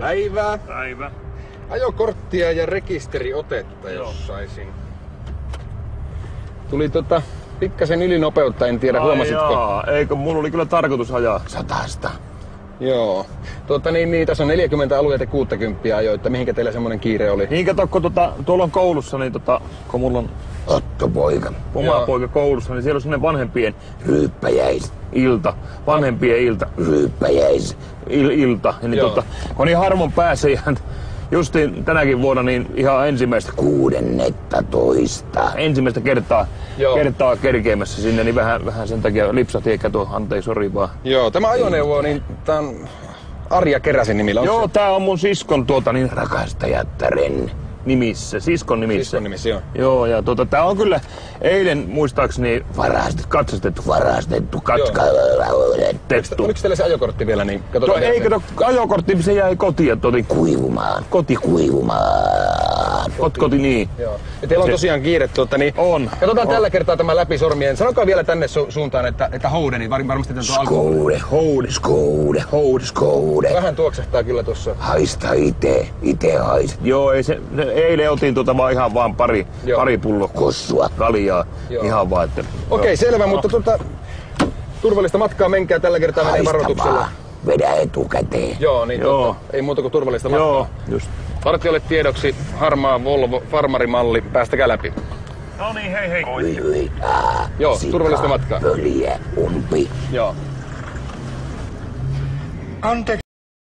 Päivää. Päivä. Ajokorttia ja rekisteriotetta, jos saisin. Tuli pikkasen ylinopeutta, en tiedä huomasitko. Jaa, eikö mulla oli kyllä tarkoitus ajaa 100. Joo. Tässä on 40 alueita 60 ajoita. Mihinkä teillä semmonen kiire oli? Niin kato, kun tuolla on koulussa, niin kun mulla on Otto-poika, oma poika koulussa, niin siellä on semmonen vanhempien ryyppäjäisilta. Vanhempien ilta. Ryyppäjäisilta. Niin kun niin harvon pääsee ihan justiin tänäkin vuonna niin ihan ensimmäistä 16. Ensimmäistä kertaa kerkeämässä sinne, niin vähän sen takia lipsahti eikä anteeksi, sori vaan. Joo, tämä ajoneuvo, niin tää on Arja Keräsen nimillä. Joo, tää on mun siskon niin rakastajattaren nimissä, siskon nimissä. Siskon nimissä, joo. Joo, ja tää on kyllä eilen muistaakseni katsastettu, katsastettu. Oliko teillä se ajokortti vielä, niin katsotaan. Ei kato, ajokortti, se jäi kotiin, kuivumaan. Koti, niin. Joo. Ja teillä on tosiaan kiire, niin. On. Katsotaan tällä kertaa tämä läpi sormien. Sanokaa vielä tänne suuntaan, että houde, niin varmasti tuo alkuun. Skoude. Vähän tuoksahtaa kyllä tossa. Haista ite haista. Joo, ei se, eilen otin vaan ihan vaan pari pulloa kossua, kaljaa. Joo. Ihan vaan, että... Okei, selvä, mutta turvallista matkaa menkää tällä kertaa menee varoituksella. Vedä etukäteen. Joo, niin ei muuta kuin turvallista matkaa. Joo, just. Partiolle tiedoksi harmaa Volvo farmarimalli, päästäkää läpi. No niin, hei. Joo, turvallista matkaa. Pöliä, umpi. Joo. Anteeksi.